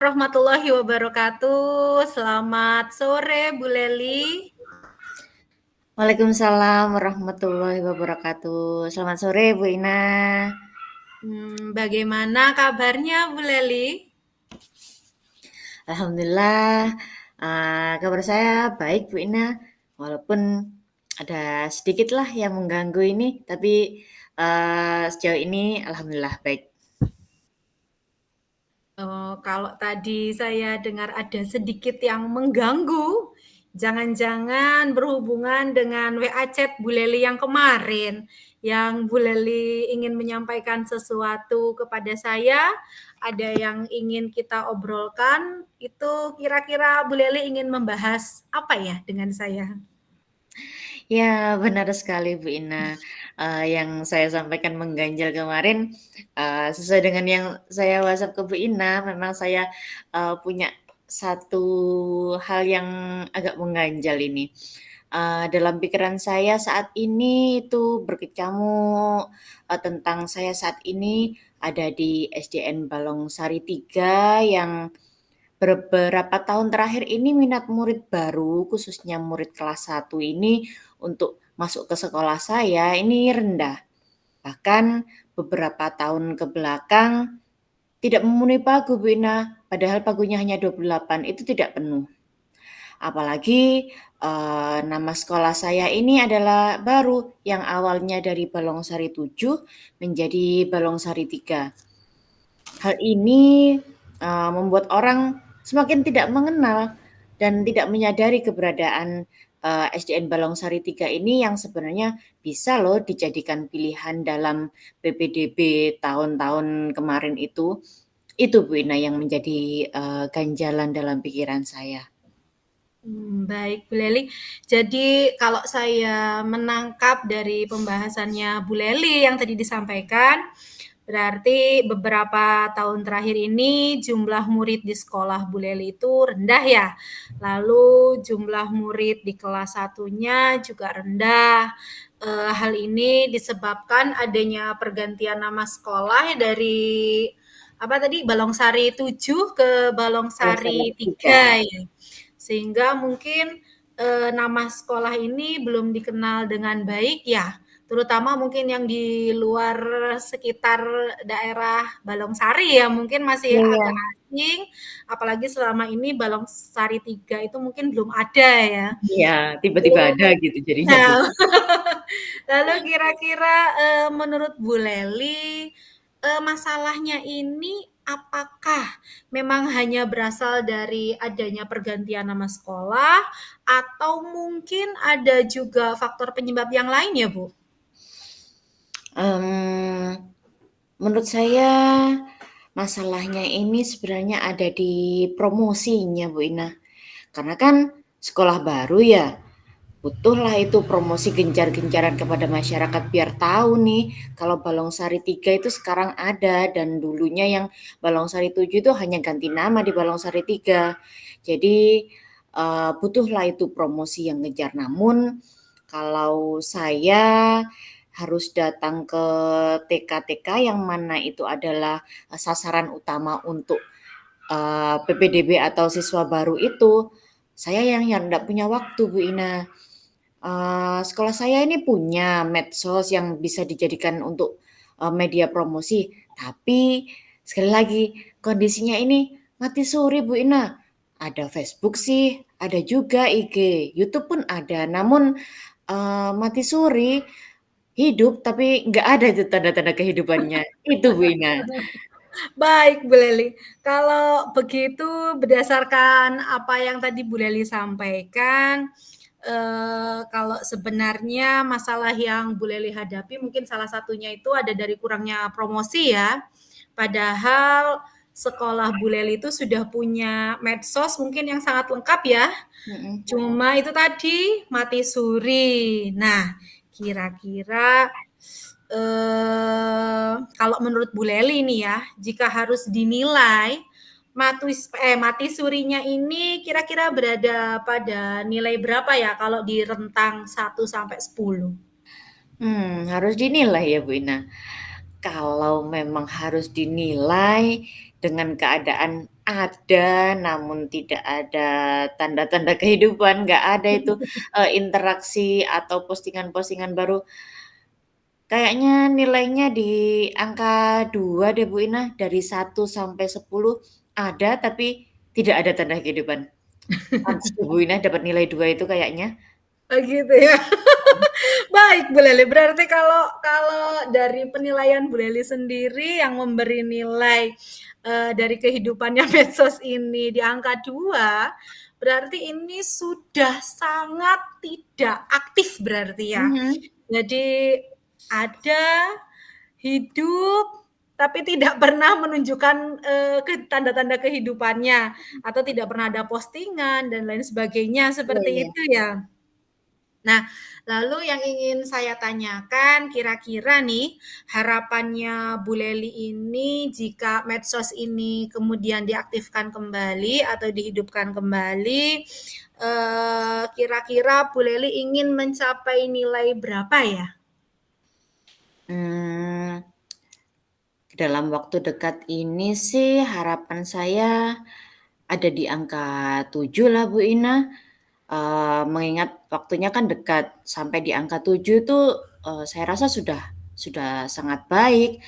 Warahmatullahi wabarakatuh. Selamat sore, Bu Leli. Waalaikumsalam warahmatullahi wabarakatuh. Selamat sore, Bu Ina. Bagaimana kabarnya, Bu Leli? Alhamdulillah, kabar saya baik, Bu Ina. Walaupun ada sedikit lah yang mengganggu ini, tapi sejauh ini alhamdulillah baik. Kalau tadi saya dengar ada sedikit yang mengganggu, jangan-jangan berhubungan dengan WA chat Bu Leli yang kemarin, yang Bu Leli ingin menyampaikan sesuatu kepada saya, ada yang ingin kita obrolkan, itu kira-kira Bu Leli ingin membahas apa ya dengan saya? Ya, benar sekali, Bu Ina. Yang saya sampaikan mengganjal kemarin, sesuai dengan yang saya WhatsApp ke Bu Ina, memang saya punya satu hal yang agak mengganjal ini. Dalam pikiran saya saat ini itu berkecamuk tentang saya saat ini ada di SDN Balongsari 3 yang beberapa tahun terakhir ini minat murid baru, khususnya murid kelas 1 ini untuk masuk ke sekolah saya ini rendah. Bahkan beberapa tahun ke belakang tidak memenuhi pagu, Bu Ina, padahal pagunya hanya 28, itu tidak penuh. Apalagi nama sekolah saya ini adalah baru yang awalnya dari Balongsari 7 menjadi Balongsari 3. Hal ini membuat orang semakin tidak mengenal dan tidak menyadari keberadaan SDN Balongsari 3 ini yang sebenarnya bisa loh dijadikan pilihan dalam PPDB tahun-tahun kemarin itu. Itu Bu Ina yang menjadi ganjalan dalam pikiran saya. Baik Bu Leli. Jadi kalau saya menangkap dari pembahasannya Bu Leli yang tadi disampaikan, berarti beberapa tahun terakhir ini jumlah murid di sekolah Bu Leli itu rendah ya. Lalu jumlah murid di kelas satunya juga rendah. Hal ini disebabkan adanya pergantian nama sekolah dari apa tadi Balongsari 7 ke Balongsari Balongsari 3. 3 ya. Sehingga mungkin nama sekolah ini belum dikenal dengan baik ya, terutama mungkin yang di luar sekitar daerah Balongsari ya, mungkin masih Iya, iya. agak asing, apalagi selama ini Balongsari 3 itu mungkin belum ada ya. Iya, tiba-tiba ada Lalu gitu jadinya Bu. nah, lalu kira-kira, menurut Bu Leli, masalahnya ini apakah memang hanya berasal dari adanya pergantian nama sekolah atau mungkin ada juga faktor penyebab yang lain ya, Bu? Mmm, Menurut saya masalahnya ini sebenarnya ada di promosinya Bu Ina. Karena kan sekolah baru ya, butuhlah itu promosi gencar-gencaran kepada masyarakat biar tahu nih kalau Balongsari 3 itu sekarang ada dan dulunya yang Balongsari 7 itu hanya ganti nama di Balongsari 3. Jadi butuhlah itu promosi yang gencar. Namun kalau saya harus datang ke TK-TK yang mana itu adalah sasaran utama untuk PPDB atau siswa baru itu, saya yang nggak punya waktu Bu Ina. Sekolah saya ini punya medsos yang bisa dijadikan untuk media promosi, tapi sekali lagi kondisinya ini mati suri Bu Ina. Ada Facebook sih, ada juga IG, YouTube pun ada, namun mati suri, hidup tapi nggak ada itu tanda-tanda kehidupannya, itu Bu Ina. Baik, Bu Leli. Kalau begitu berdasarkan apa yang tadi Bu Leli sampaikan, kalau sebenarnya masalah yang Bu Leli hadapi mungkin salah satunya itu ada dari kurangnya promosi ya. Padahal sekolah Bu Leli itu sudah punya medsos mungkin yang sangat lengkap ya. Mhm. Cuma itu tadi mati suri. Nah, kira-kira kalau menurut Bu Leli nih ya, jika harus dinilai mati surinya ini kira-kira berada pada nilai berapa ya kalau di rentang 1 sampai 10? Harus dinilai ya Bu Ina. Kalau memang harus dinilai dengan keadaan ada, namun tidak ada tanda-tanda kehidupan, nggak ada itu, interaksi atau postingan-postingan baru. Kayaknya nilainya di angka 2 deh, Bu Ina, dari 1 sampai 10 ada, tapi tidak ada tanda kehidupan. Pantes deh Bu Ina dapat nilai 2 itu kayaknya. Oh gitu ya. Baik Bu Leli, berarti kalau kalau dari penilaian Bu Leli sendiri yang memberi nilai, dari kehidupannya medsos ini di angka 2, berarti ini sudah sangat tidak aktif berarti ya? Mhm. Jadi ada, hidup, tapi tidak pernah menunjukkan, tanda-tanda kehidupannya, atau tidak pernah ada postingan dan lain sebagainya, Iya seperti iya. itu ya? Nah, lalu yang ingin saya tanyakan, kira-kira nih, harapannya Bu Leli ini jika medsos ini kemudian diaktifkan kembali atau dihidupkan kembali, kira-kira Bu Leli ingin mencapai nilai berapa ya? Mmm, dalam waktu dekat ini sih harapan saya ada di angka 7 lah, Bu Ina. Mengingat waktunya kan dekat, sampai di angka 7 itu, saya rasa sudah sangat baik,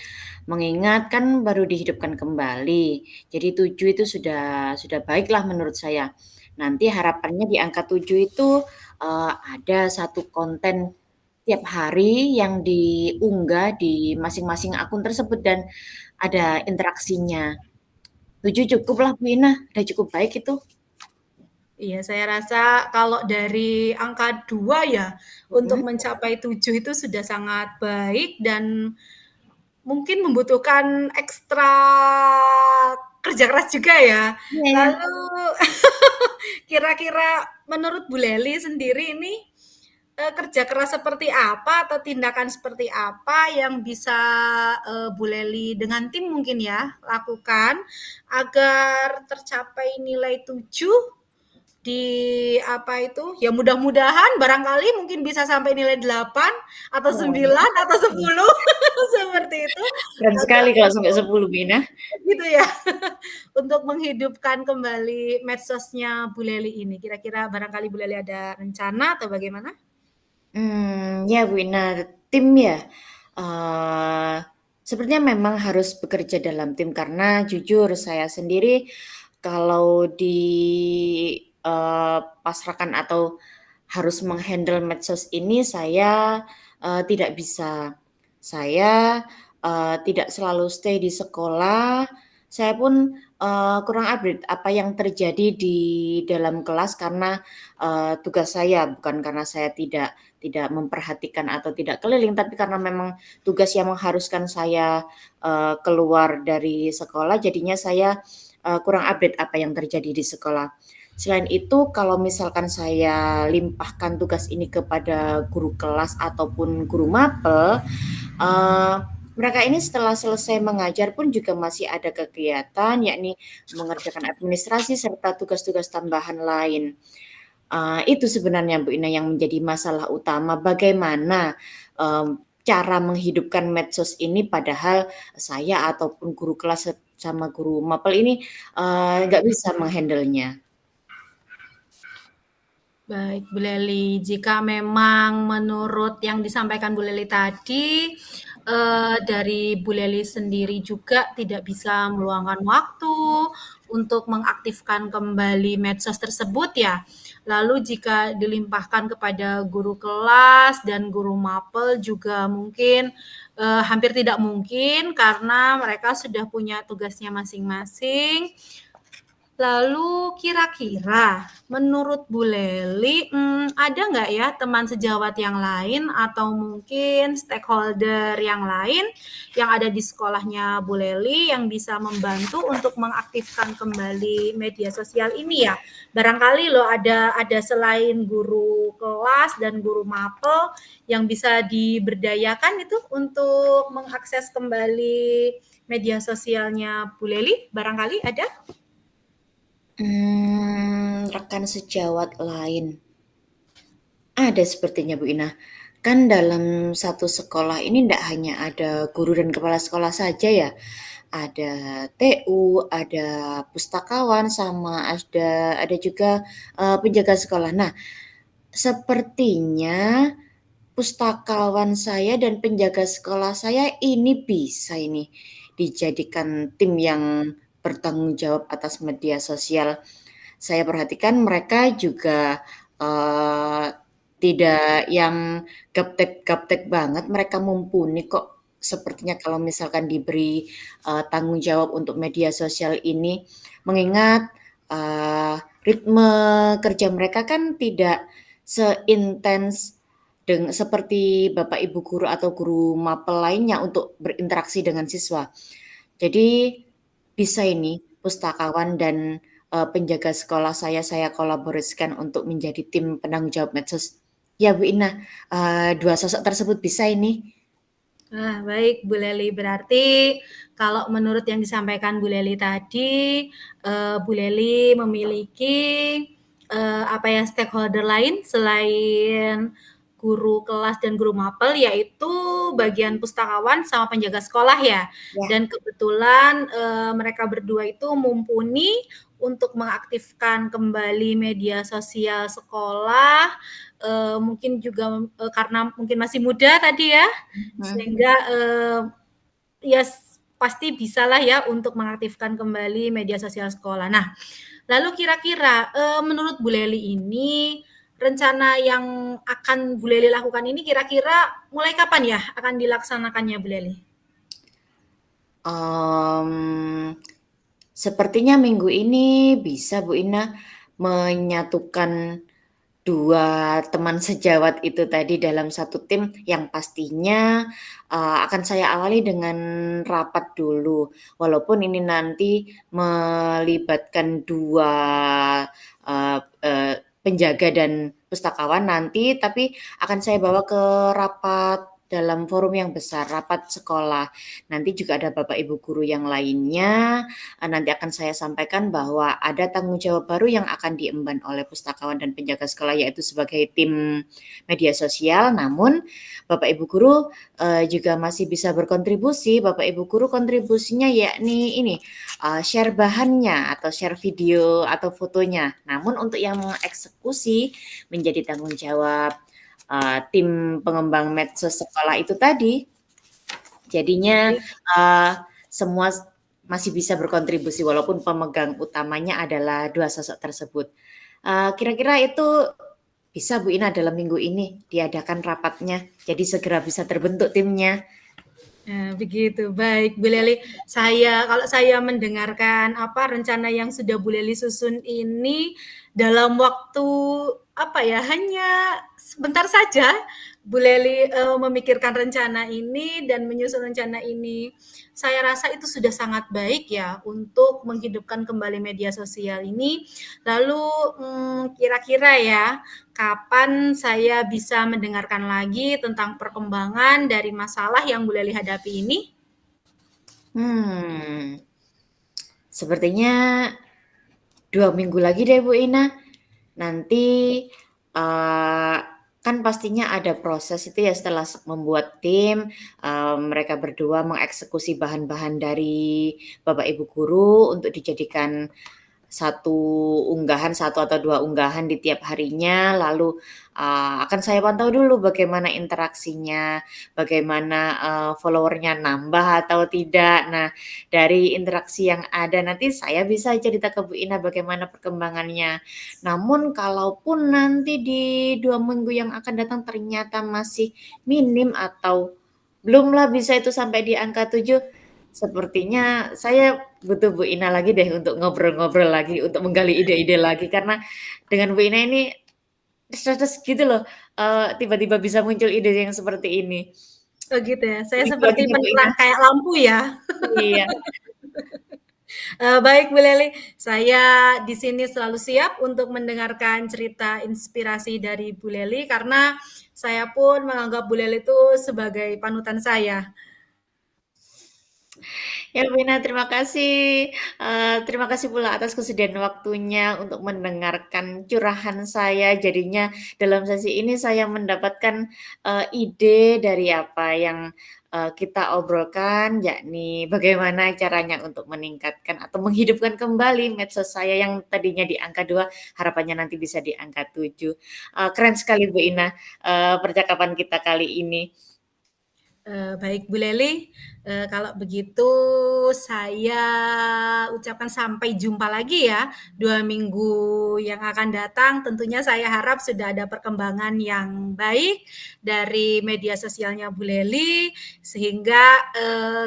mengingat kan baru dihidupkan kembali. Jadi 7 itu sudah baiklah menurut saya. Nanti harapannya di angka 7 itu, ada satu konten tiap hari yang diunggah di masing-masing akun tersebut dan ada interaksinya. 7 cukuplah Bu Ina, udah cukup baik itu. Iya, saya rasa kalau dari angka 2 ya, untuk Mhm. mencapai 7 itu sudah sangat baik dan mungkin membutuhkan ekstra kerja keras juga ya. Iya iya. Lalu kira-kira menurut Bu Leli sendiri ini, kerja keras seperti apa atau tindakan seperti apa yang bisa, Bu Leli dengan tim mungkin ya, lakukan agar tercapai nilai 7 di apa itu, ya mudah-mudahan barangkali mungkin bisa sampai nilai 8 atau Wah, 9 atau iya. 10 seperti itu Keren agar sekali kalau sampai 10 Bina. gitu ya, untuk menghidupkan kembali medsosnya Bu Leli ini. Kira-kira barangkali Bu Leli ada rencana atau bagaimana? Ya Bu Ina, tim ya, eee, sepertinya memang harus bekerja dalam tim karena jujur saya sendiri kalau pasrahkan atau harus menghandle medsos ini saya, tidak bisa. Saya, tidak selalu stay di sekolah, saya pun, kurang update apa yang terjadi di dalam kelas karena, tugas saya, bukan karena saya tidak memperhatikan atau tidak keliling, tapi karena memang tugas yang mengharuskan saya, keluar dari sekolah, jadinya saya, kurang update apa yang terjadi di sekolah. Selain itu, kalau misalkan saya limpahkan tugas ini kepada guru kelas ataupun guru mapel, eee, mereka ini setelah selesai mengajar pun juga masih ada kegiatan, yakni mengerjakan administrasi serta tugas-tugas tambahan lain. Itu sebenarnya Bu Ina yang menjadi masalah utama, bagaimana, cara menghidupkan medsos ini padahal saya ataupun guru kelas sama guru mapel ini, nggak bisa menghandle-nya. Baik, Bu Leli. Jika memang menurut yang disampaikan Bu Leli tadi, dari Bu Leli sendiri juga tidak bisa meluangkan waktu untuk mengaktifkan kembali medsos tersebut ya. Lalu jika dilimpahkan kepada guru kelas dan guru mapel juga mungkin hampir tidak mungkin karena mereka sudah punya tugasnya masing-masing. Lalu kira-kira menurut Bu Leli, ada nggak ya teman sejawat yang lain atau mungkin stakeholder yang lain yang ada di sekolahnya Bu Leli yang bisa membantu untuk mengaktifkan kembali media sosial ini ya? Barangkali loh ada selain guru kelas dan guru mapel yang bisa diberdayakan itu untuk mengakses kembali media sosialnya Bu Leli, barangkali ada? Rekan sejawat lain, ada sepertinya Bu Ina. Kan dalam satu sekolah ini ndak hanya ada guru dan kepala sekolah saja ya, ada TU, ada pustakawan, sama ada juga penjaga sekolah. Nah, sepertinya pustakawan saya dan penjaga sekolah saya ini bisa ini dijadikan tim yang bertanggung jawab atas media sosial. Saya perhatikan mereka juga eh, tidak yang gaptek-gaptek banget, mereka mumpuni kok. Sepertinya kalau misalkan diberi tanggung jawab untuk media sosial ini, mengingat eh, ritme kerja mereka kan tidak seintens seperti Bapak Ibu guru atau guru mapel lainnya untuk berinteraksi dengan siswa. Jadi bisa ini pustakawan dan penjaga sekolah saya kolaborasikan untuk menjadi tim penanggung jawab medsos. Ya Bu Ina, dua sosok tersebut bisa ini. Nah, baik Bu Leli. Berarti kalau menurut yang disampaikan Bu Leli tadi, Bu Leli memiliki apa ya stakeholder lain selain guru kelas dan guru mapel, yaitu bagian pustakawan sama penjaga sekolah ya. Ya. Dan kebetulan mereka berdua itu mumpuni untuk mengaktifkan kembali media sosial sekolah. Mungkin juga karena mungkin masih muda tadi ya, Hmm. sehingga ya pasti bisalah ya untuk mengaktifkan kembali media sosial sekolah. Nah, lalu kira-kira menurut Bu Leli ini rencana yang akan Bu Leli lakukan ini kira-kira mulai kapan ya akan dilaksanakannya Bu Leli? Em, Sepertinya minggu ini bisa Bu Ina menyatukan dua teman sejawat itu tadi dalam satu tim yang pastinya akan saya awali dengan rapat dulu. Walaupun ini nanti melibatkan dua uh, uh, penjaga dan pustakawan nanti, tapi akan saya bawa ke rapat dalam forum yang besar, rapat sekolah. Nanti juga ada Bapak Ibu guru yang lainnya. Nanti akan saya sampaikan bahwa ada tanggung jawab baru yang akan diemban oleh pustakawan dan penjaga sekolah, yaitu sebagai tim media sosial. Namun Bapak Ibu guru juga masih bisa berkontribusi. Bapak Ibu guru kontribusinya yakni ini share bahannya atau share video atau fotonya. Namun untuk yang mengeksekusi menjadi tanggung jawab tim pengembang medsos sekolah itu tadi. Jadinya semua masih bisa berkontribusi walaupun pemegang utamanya adalah dua sosok tersebut. Kira-kira itu bisa Bu Ina dalam minggu ini diadakan rapatnya, jadi segera bisa terbentuk timnya. Nah, begitu. Baik, Bu Leli. Kalau saya mendengarkan apa rencana yang sudah Bu Leli susun ini dalam waktu apa ya, hanya sebentar saja Bu Leli memikirkan rencana ini dan menyusun rencana ini. Saya rasa itu sudah sangat baik ya untuk menghidupkan kembali media sosial ini. Lalu kira-kira ya kapan saya bisa mendengarkan lagi tentang perkembangan dari masalah yang Bu Leli hadapi ini? Hmm, Sepertinya 2 minggu lagi deh Bu Ina. Nanti uh, kan pastinya ada proses itu ya setelah membuat tim, mereka berdua mengeksekusi bahan-bahan dari Bapak Ibu guru untuk dijadikan satu unggahan, satu atau dua unggahan di tiap harinya, lalu akan saya pantau dulu bagaimana interaksinya, bagaimana followernya nambah atau tidak. Nah, dari interaksi yang ada nanti saya bisa cerita ke Bu Ina bagaimana perkembangannya. Namun kalaupun nanti di 2 minggu yang akan datang ternyata masih minim atau belumlah bisa itu sampai di angka 7, sepertinya saya butuh Bu Ina lagi deh untuk ngobrol-ngobrol lagi, untuk menggali ide-ide lagi. Karena dengan Bu Ina ini terus gitu loh, tiba-tiba bisa muncul ide yang seperti ini. Oh gitu ya, saya Begitu seperti laginya Bu Ina. penerang kayak lampu ya. Iya. Baik Bu Leli, saya di sini selalu siap untuk mendengarkan cerita inspirasi dari Bu Leli karena saya pun menganggap Bu Leli itu sebagai panutan saya. Ya, Vina, terima kasih pula atas kesediaan waktunya untuk mendengarkan curahan saya. Jadinya dalam sesi ini saya mendapatkan, ide dari apa yang, kita obrolkan, yakni bagaimana caranya untuk meningkatkan atau menghidupkan kembali medsos saya yang tadinya di angka 2, harapannya nanti bisa di angka 7. Keren sekali Bu Ina, percakapan kita kali ini. Baik Bu Leli, kalau begitu saya ucapkan sampai jumpa lagi ya 2 minggu yang akan datang. Tentunya saya harap sudah ada perkembangan yang baik dari media sosialnya Bu Leli, sehingga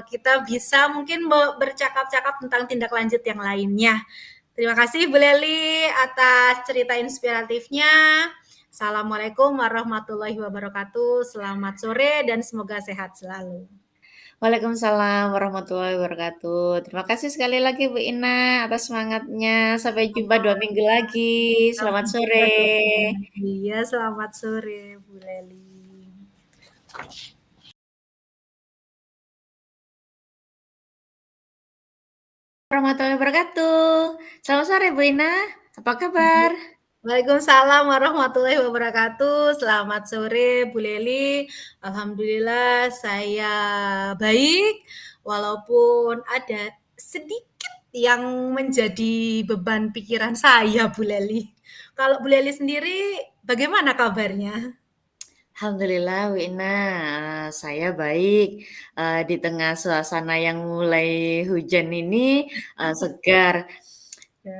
kita bisa mungkin bercakap-cakap tentang tindak lanjut yang lainnya. Terima kasih Bu Leli atas cerita inspiratifnya. Assalamualaikum warahmatullahi wabarakatuh. Selamat sore dan semoga sehat selalu. Waalaikumsalam warahmatullahi wabarakatuh. Terima kasih sekali lagi Bu Ina atas semangatnya. Sampai jumpa 2 minggu lagi. Selamat Sampai jumpa sore. 2 minggu lagi. Ya, selamat sore Bu Leli. Warahmatullahi wabarakatuh. Selamat sore Bu Ina. Apa kabar? Waalaikumsalam warahmatullahi wabarakatuh. Selamat sore Bu Leli. Alhamdulillah saya baik, walaupun ada sedikit yang menjadi beban pikiran saya Bu Leli. Kalau Bu Leli sendiri bagaimana kabarnya? Alhamdulillah Bu Ina, saya baik. Di tengah suasana yang mulai hujan ini, segar. Ya.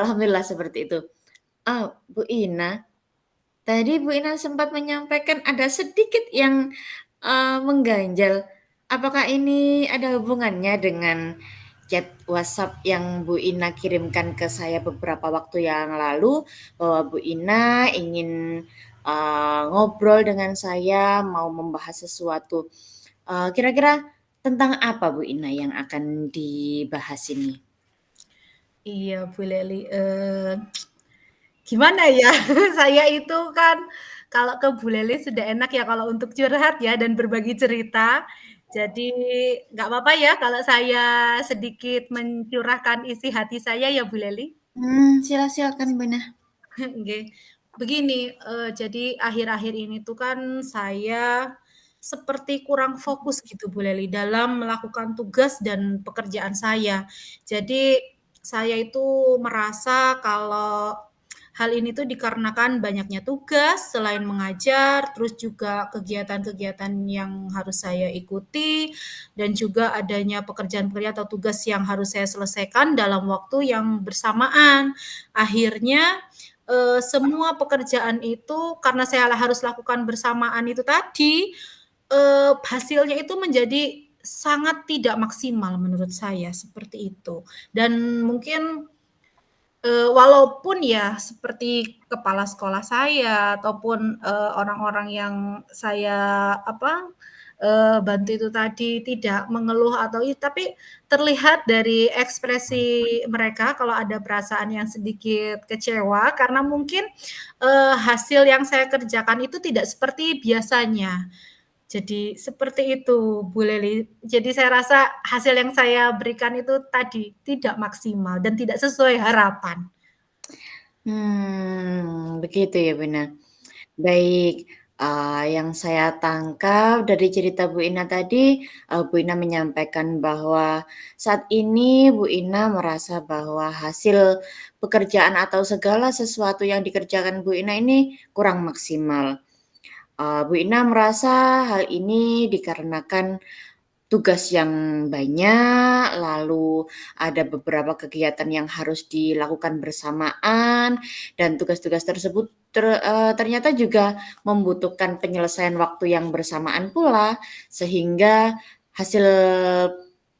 Alhamdulillah seperti itu. Bu Ina, tadi Bu Ina sempat menyampaikan ada sedikit yang, mengganjal. Apakah ini ada hubungannya dengan chat WhatsApp yang Bu Ina kirimkan ke saya beberapa waktu yang lalu, bahwa Bu Ina ingin, ngobrol dengan saya, mau membahas sesuatu. Kira-kira tentang apa Bu Ina yang akan dibahas ini? Iya Bu Leli, gimana ya, saya itu kan kalau ke Bu Leli sudah enak ya kalau untuk curhat ya dan berbagi cerita. Jadi nggak apa-apa ya kalau saya sedikit mencurahkan isi hati saya ya Bu Leli? Silakan Bu Ina. Nggih. Begini, jadi akhir-akhir ini tuh kan saya seperti kurang fokus gitu Bu Leli dalam melakukan tugas dan pekerjaan saya. Jadi saya itu merasa kalau hal ini tuh dikarenakan banyaknya tugas selain mengajar, terus juga kegiatan-kegiatan yang harus saya ikuti dan juga adanya pekerjaan-pekerjaan atau tugas yang harus saya selesaikan dalam waktu yang bersamaan. Akhirnya semua pekerjaan itu karena saya harus lakukan bersamaan itu tadi, hasilnya itu menjadi sangat tidak maksimal menurut saya, seperti itu. Dan mungkin, walaupun ya seperti kepala sekolah saya ataupun, orang-orang yang saya apa, bantu itu tadi tidak mengeluh atau tapi terlihat dari ekspresi mereka kalau ada perasaan yang sedikit kecewa karena mungkin, hasil yang saya kerjakan itu tidak seperti biasanya. Jadi seperti itu Bu Leli. Jadi saya rasa hasil yang saya berikan itu tadi tidak maksimal dan tidak sesuai harapan. Begitu ya Bu Ina. Baik, yang saya tangkap dari cerita Bu Ina tadi, Bu Ina menyampaikan bahwa saat ini Bu Ina merasa bahwa hasil pekerjaan atau segala sesuatu yang dikerjakan Bu Ina ini kurang maksimal. Bu Ina merasa hal ini dikarenakan tugas yang banyak, lalu ada beberapa kegiatan yang harus dilakukan bersamaan, dan tugas-tugas tersebut ternyata juga membutuhkan penyelesaian waktu yang bersamaan pula, sehingga hasil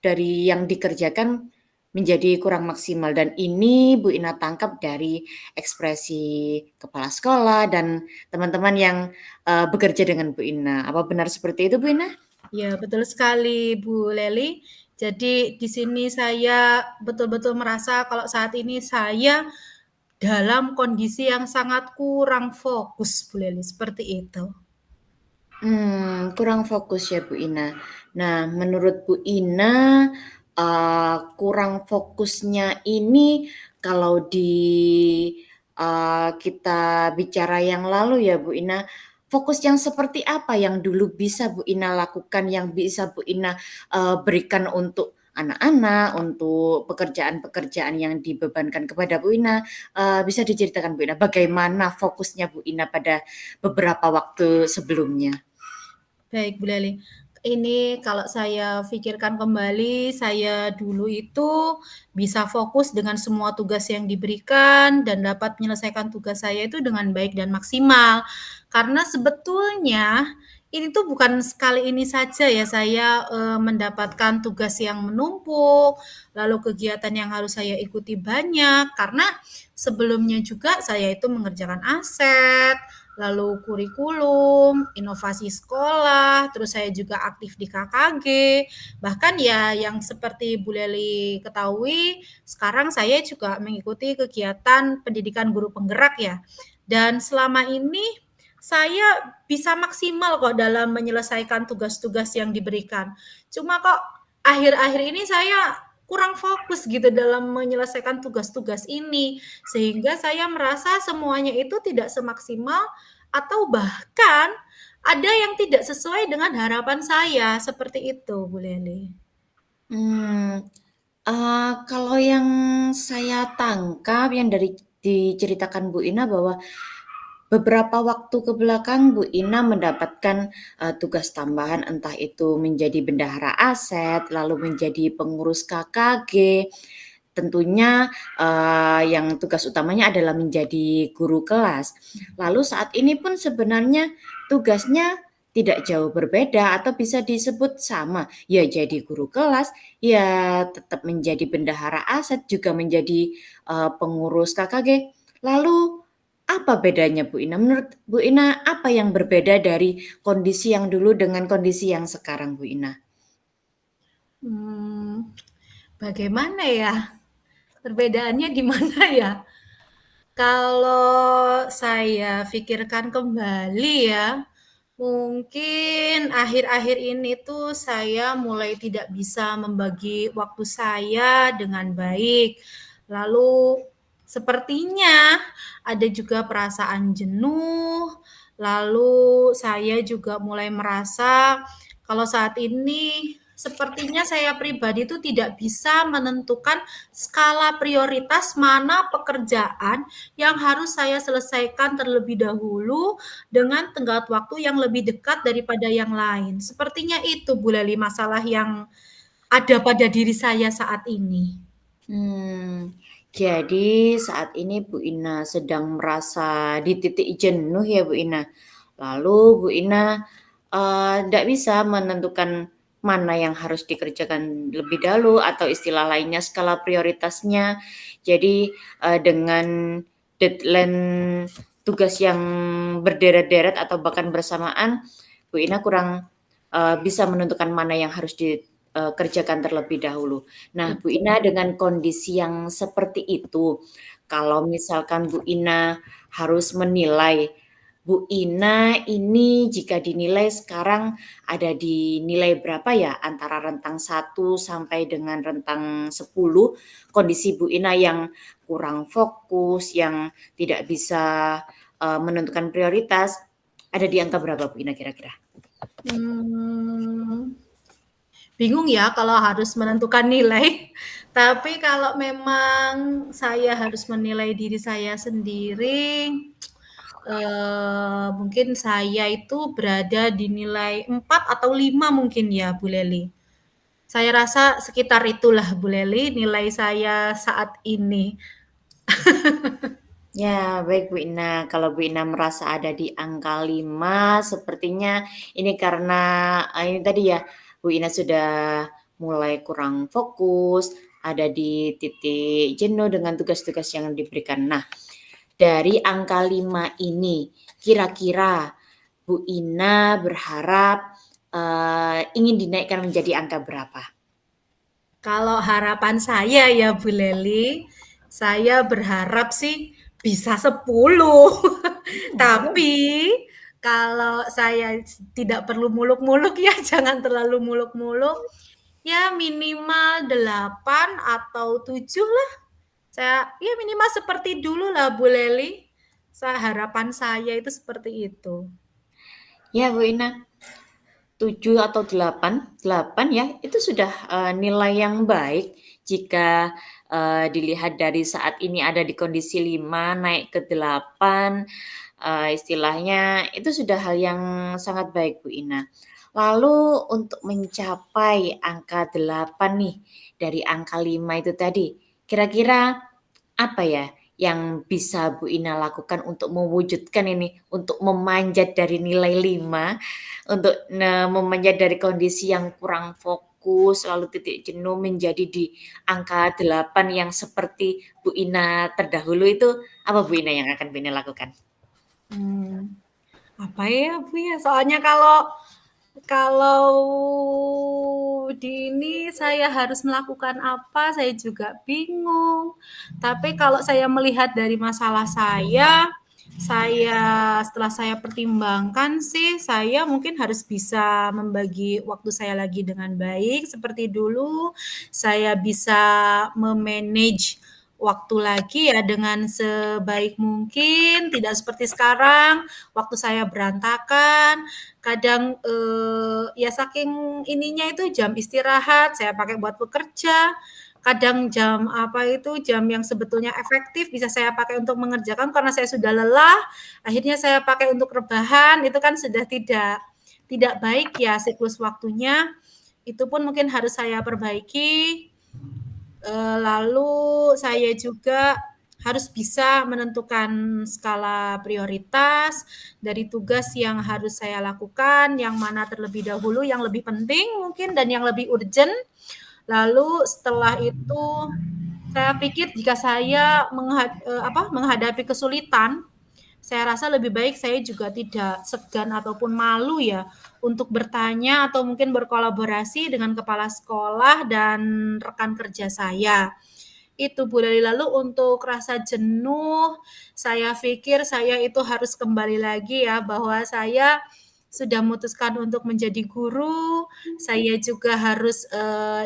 dari yang dikerjakan menjadi kurang maksimal. Dan ini Bu Ina tangkap dari ekspresi kepala sekolah dan teman-teman yang, bekerja dengan Bu Ina. Apa benar seperti itu Bu Ina? Ya, betul sekali Bu Leli. Jadi di sini saya betul-betul merasa kalau saat ini saya dalam kondisi yang sangat kurang fokus Bu Leli, seperti itu. Kurang fokus ya, Bu Ina. Nah, menurut Bu Ina, kurang fokusnya ini kalau kita bicara yang lalu ya, Bu Ina, fokus yang seperti apa yang dulu bisa Bu Ina lakukan, yang bisa Bu Ina, berikan untuk anak-anak, untuk pekerjaan-pekerjaan yang dibebankan kepada Bu Ina, bisa diceritakan Bu Ina, bagaimana fokusnya Bu Ina pada beberapa waktu sebelumnya? Baik, Bu Leli. Ini kalau saya pikirkan kembali, saya dulu itu bisa fokus dengan semua tugas yang diberikan dan dapat menyelesaikan tugas saya itu dengan baik dan maksimal. Karena sebetulnya ini tuh bukan sekali ini saja ya saya mendapatkan tugas yang menumpuk, lalu kegiatan yang harus saya ikuti banyak, karena sebelumnya juga saya itu mengerjakan aset, lalu kurikulum, inovasi sekolah, terus saya juga aktif di KKG, bahkan ya yang seperti Bu Leli ketahui, sekarang saya juga mengikuti kegiatan pendidikan guru penggerak ya. Dan selama ini saya bisa maksimal kok dalam menyelesaikan tugas-tugas yang diberikan. Cuma kok akhir-akhir ini saya kurang fokus gitu dalam menyelesaikan tugas-tugas ini, sehingga saya merasa semuanya itu tidak semaksimal atau bahkan ada yang tidak sesuai dengan harapan saya, seperti itu, Bu Leli. Hmm, kalau yang saya tangkap yang dari diceritakan Bu Ina bahwa beberapa waktu ke belakang Bu Ina mendapatkan, tugas tambahan entah itu menjadi bendahara aset, lalu menjadi pengurus KKG, tentunya, yang tugas utamanya adalah menjadi guru kelas. Lalu saat ini pun sebenarnya tugasnya tidak jauh berbeda atau bisa disebut sama, ya jadi guru kelas, ya tetap menjadi bendahara aset, juga menjadi, pengurus KKG. Lalu apa bedanya Bu Ina? Menurut Bu Ina apa yang berbeda dari kondisi yang dulu dengan kondisi yang sekarang Bu Ina? Hmm, bagaimana ya? Perbedaannya di mana ya? Kalau saya pikirkan kembali ya, mungkin akhir-akhir ini tuh saya mulai tidak bisa membagi waktu saya dengan baik. Lalu sepertinya ada juga perasaan jenuh. Lalu saya juga mulai merasa kalau saat ini sepertinya saya pribadi itu tidak bisa menentukan skala prioritas mana pekerjaan yang harus saya selesaikan terlebih dahulu dengan tenggat waktu yang lebih dekat daripada yang lain. Sepertinya itu Bu Leli masalah yang ada pada diri saya saat ini. Hmm, jadi saat ini Bu Ina sedang merasa di titik jenuh ya Bu Ina. Lalu Bu Ina, ndak bisa menentukan mana yang harus dikerjakan lebih dahulu atau istilah lainnya skala prioritasnya. Jadi, dengan deadline tugas yang berderet-deret atau bahkan bersamaan, Bu Ina kurang, bisa menentukan mana yang harus dikerjakan terlebih dahulu. Nah, Bu Betul. Ina dengan kondisi yang seperti itu, kalau misalkan Bu Ina harus menilai, Bu Ina ini jika dinilai sekarang ada di nilai berapa ya? Antara rentang 1 sampai dengan rentang 10, kondisi Bu Ina yang kurang fokus, yang tidak bisa, menentukan prioritas, ada di angka berapa Bu Ina kira-kira? Hmm, bingung ya kalau harus menentukan nilai. Tapi kalau memang saya harus menilai diri saya sendiri, mungkin saya itu berada di nilai 4 atau 5 mungkin ya, Bu Leli. Saya rasa sekitar itulah Bu Leli nilai saya saat ini. Ya, baik Bu Ina. Kalau Bu Ina merasa ada di angka 5, sepertinya ini karena, ini tadi ya, Bu Ina sudah mulai kurang fokus, ada di titik jenuh dengan tugas-tugas yang diberikan. Nah, dari angka 5 ini, kira-kira Bu Ina berharap, ingin dinaikkan menjadi angka berapa? Kalau harapan saya ya Bu Leli, saya berharap sih bisa 10. Tapi kalau saya tidak perlu muluk-muluk ya, jangan terlalu muluk-muluk, ya minimal 8 atau 7 lah. Saya ya minimal seperti dulu lah Bu Lely. Harapan saya itu seperti itu. Ya Bu Ina, 7 atau 8, 8 ya, itu sudah, nilai yang baik jika, dilihat dari saat ini ada di kondisi 5 naik ke 8, istilahnya itu sudah hal yang sangat baik Bu Ina. Lalu untuk mencapai angka 8 nih, dari angka 5 itu tadi, kira-kira apa ya yang bisa Bu Ina lakukan untuk mewujudkan ini, untuk memanjat dari nilai 5, untuk memanjat dari kondisi yang kurang fokus, lalu titik jenuh menjadi di angka 8 yang seperti Bu Ina terdahulu itu, apa Bu Ina yang akan Bu Ina lakukan? Apa ya Bu ya? Soalnya kalau kalau di ini saya harus melakukan apa, saya juga bingung. Tapi kalau saya melihat dari masalah saya setelah saya pertimbangkan sih, saya mungkin harus bisa membagi waktu saya lagi dengan baik seperti dulu. Saya bisa memanage waktu lagi ya dengan sebaik mungkin, tidak seperti sekarang, waktu saya berantakan, kadang ya saking ininya itu jam istirahat saya pakai buat bekerja, kadang jam apa itu jam yang sebetulnya efektif bisa saya pakai untuk mengerjakan karena saya sudah lelah, akhirnya saya pakai untuk rebahan, itu kan sudah tidak baik ya siklus waktunya, itu pun mungkin harus saya perbaiki. Lalu saya juga harus bisa menentukan skala prioritas dari tugas yang harus saya lakukan, yang mana terlebih dahulu, yang lebih penting mungkin dan yang lebih urgent. Lalu setelah itu saya pikir jika saya menghadapi kesulitan, saya rasa lebih baik saya juga tidak segan ataupun malu ya untuk bertanya atau mungkin berkolaborasi dengan kepala sekolah dan rekan kerja saya. Itu Bu Lali. Lalu untuk rasa jenuh, saya pikir saya itu harus kembali lagi ya bahwa saya sudah memutuskan untuk menjadi guru, saya juga harus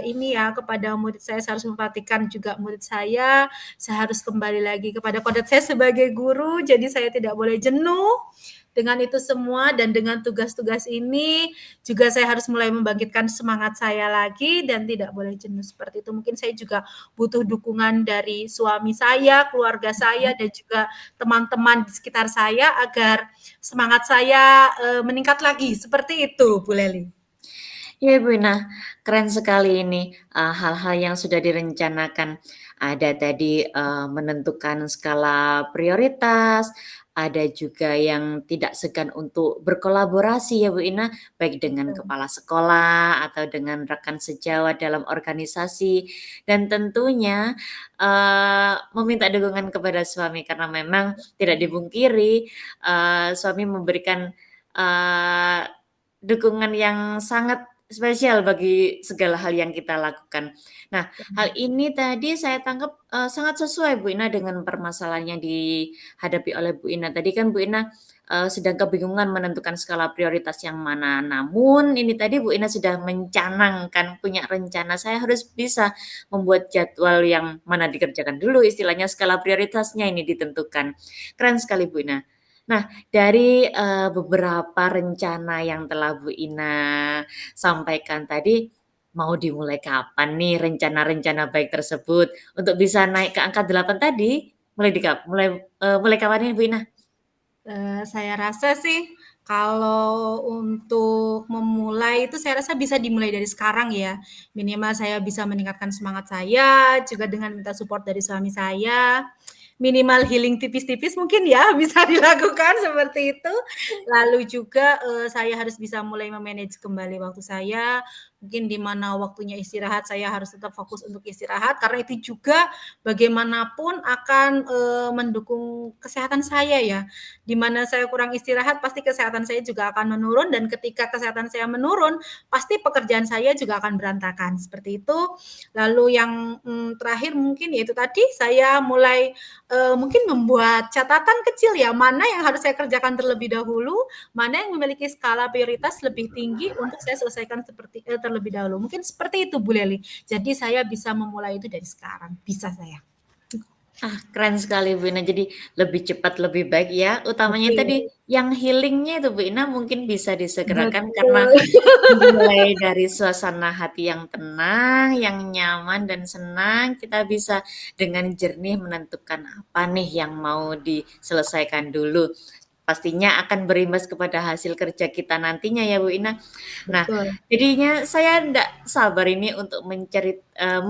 ini ya kepada murid saya harus memperhatikan juga murid saya harus kembali lagi kepada kodrat saya sebagai guru, jadi saya tidak boleh jenuh dengan itu semua dan dengan tugas-tugas ini juga saya harus mulai membangkitkan semangat saya lagi dan tidak boleh jenuh seperti itu. Mungkin saya juga butuh dukungan dari suami saya, keluarga saya dan juga teman-teman di sekitar saya agar semangat saya meningkat lagi. Seperti itu, Bu Leli. Ya Bu Ina, keren sekali ini, hal-hal yang sudah direncanakan. Ada tadi, menentukan skala prioritas, ada juga yang tidak segan untuk berkolaborasi ya Bu Ina, baik dengan Betul. kepala sekolah atau dengan rekan sejawat dalam organisasi, dan tentunya, meminta dukungan kepada suami karena memang tidak dipungkiri, suami memberikan, eee, dukungan yang sangat spesial bagi segala hal yang kita lakukan. Nah, hal ini tadi saya tangkap, sangat sesuai Bu Ina dengan permasalahan yang dihadapi oleh Bu Ina. Tadi kan Bu Ina, sedang kebingungan menentukan skala prioritas yang mana. Namun ini tadi Bu Ina sudah mencanangkan, punya rencana, saya harus bisa membuat jadwal yang mana dikerjakan dulu, istilahnya skala prioritasnya ini ditentukan. Keren sekali Bu Ina. Nah, dari, beberapa rencana yang telah Bu Ina sampaikan tadi, mau dimulai kapan nih rencana-rencana baik tersebut untuk bisa naik ke angka 8 tadi? Mulai kapan nih Bu Ina? Saya rasa sih kalau untuk memulai itu saya rasa bisa dimulai dari sekarang ya. Minimal saya bisa meningkatkan semangat saya, juga dengan minta support dari suami saya. Minimal healing tipis-tipis mungkin ya bisa dilakukan seperti itu. Lalu juga saya harus bisa mulai memanage kembali waktu saya. Mungkin di mana waktunya istirahat saya harus tetap fokus untuk istirahat karena itu juga bagaimanapun akan mendukung kesehatan saya ya. Di mana saya kurang istirahat pasti kesehatan saya juga akan menurun dan ketika kesehatan saya menurun pasti pekerjaan saya juga akan berantakan seperti itu. Lalu yang terakhir mungkin yaitu tadi saya mulai mungkin membuat catatan kecil ya, mana yang harus saya kerjakan terlebih dahulu, mana yang memiliki skala prioritas lebih tinggi untuk saya selesaikan terlebih dahulu. Mungkin seperti itu Bu Leli. Jadi saya bisa memulai itu dari sekarang, bisa saya. Keren sekali Bu Ina, jadi lebih cepat lebih baik ya, utamanya Betul, tadi yang healing-nya itu Bu Ina mungkin bisa disegerakan karena betul. dimulai dari suasana hati yang tenang, yang nyaman dan senang, kita bisa dengan jernih menentukan apa nih yang mau diselesaikan dulu. Pastinya akan berimbas kepada hasil kerja kita nantinya ya Bu Ina. Nah, Betul. jadinya saya ndak sabar ini untuk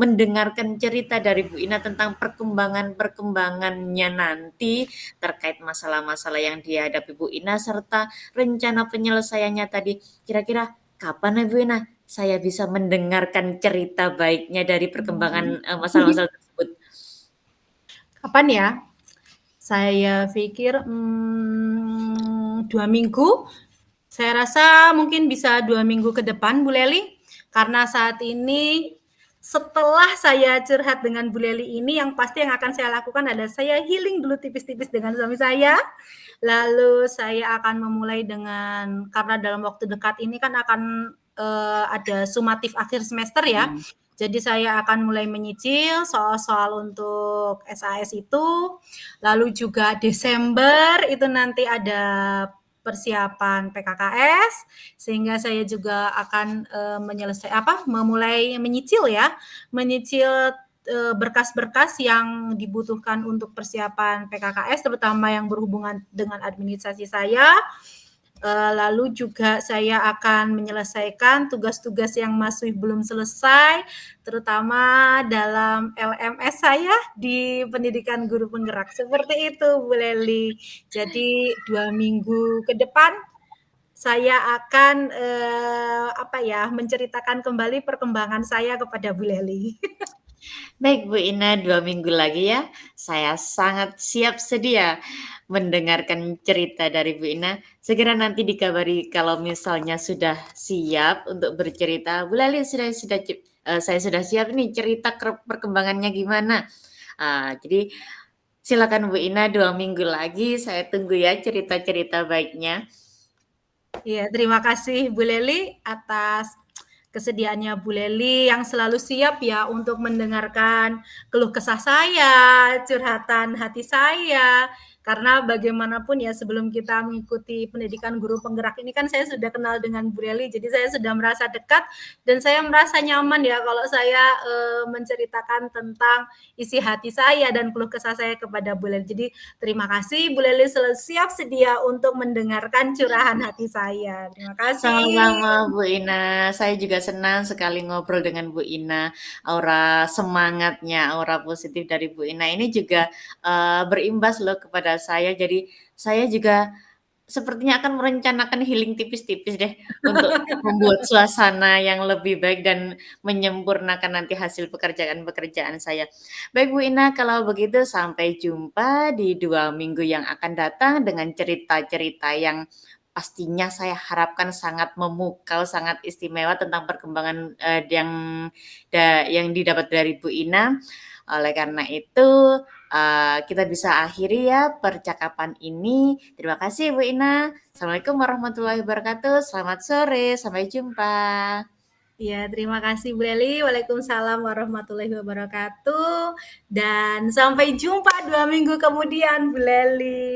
mendengarkan cerita dari Bu Ina tentang perkembangannya nanti terkait masalah-masalah yang dihadapi Bu Ina serta rencana penyelesaiannya tadi. Kira-kira kapan ya Bu Ina saya bisa mendengarkan cerita baiknya dari perkembangan masalah-masalah tersebut? Kapan ya? Saya pikir 2 minggu. Saya rasa mungkin bisa 2 minggu ke depan, Bu Leli. Karena saat ini setelah saya curhat dengan Bu Leli ini, yang pasti yang akan saya lakukan adalah saya healing dulu tipis-tipis dengan suami saya. Lalu saya akan memulai dengan, karena dalam waktu dekat ini kan akan ada sumatif akhir semester ya. Hmm. Jadi saya akan mulai menyicil soal-soal untuk SAS itu. Lalu juga Desember itu nanti ada persiapan PKKS, sehingga saya juga akan memulai menyicil ya, menyicil berkas-berkas yang dibutuhkan untuk persiapan PKKS, terutama yang berhubungan dengan administrasi saya. Lalu juga saya akan menyelesaikan tugas-tugas yang masih belum selesai, terutama dalam LMS saya di pendidikan guru penggerak. Seperti itu, Bu Leli. Jadi 2 minggu ke depan saya akan menceritakan kembali perkembangan saya kepada Bu Leli. Baik Bu Ina, 2 minggu lagi ya. Saya sangat siap sedia mendengarkan cerita dari Bu Ina. Segera nanti dikabari kalau misalnya sudah siap untuk bercerita. Bu Lali saya sudah siap nih cerita perkembangannya gimana. Jadi silakan Bu Ina 2 minggu lagi saya tunggu ya cerita-cerita baiknya. Iya, terima kasih Bu Leli atas kesediaannya Bu Leli yang selalu siap ya untuk mendengarkan keluh kesah saya, curhatan hati saya. Karena bagaimanapun ya sebelum kita mengikuti pendidikan guru penggerak ini kan saya sudah kenal dengan Bu Leli, jadi saya sudah merasa dekat dan saya merasa nyaman ya kalau saya menceritakan tentang isi hati saya dan keluh kesah saya kepada Bu Leli. Jadi terima kasih Bu Leli selalu siap sedia untuk mendengarkan curahan hati saya. Terima kasih. Sama-sama Bu Ina, saya juga senang sekali ngobrol dengan Bu Ina. Aura semangatnya, aura positif dari Bu Ina ini juga berimbas loh kepada saya. Jadi saya juga sepertinya akan merencanakan healing tipis-tipis deh untuk membuat suasana yang lebih baik dan menyempurnakan nanti hasil pekerjaan-pekerjaan saya. Baik Bu Ina, kalau begitu sampai jumpa di 2 minggu yang akan datang dengan cerita-cerita yang pastinya saya harapkan sangat memukau, sangat istimewa tentang perkembangan yang didapat dari Bu Ina. Oleh karena itu, kita bisa akhiri ya percakapan ini. Terima kasih Bu Ina. Assalamualaikum warahmatullahi wabarakatuh. Selamat sore, sampai jumpa. Ya, terima kasih Bu Leli. Waalaikumsalam warahmatullahi wabarakatuh. Dan sampai jumpa 2 minggu kemudian Bu Leli.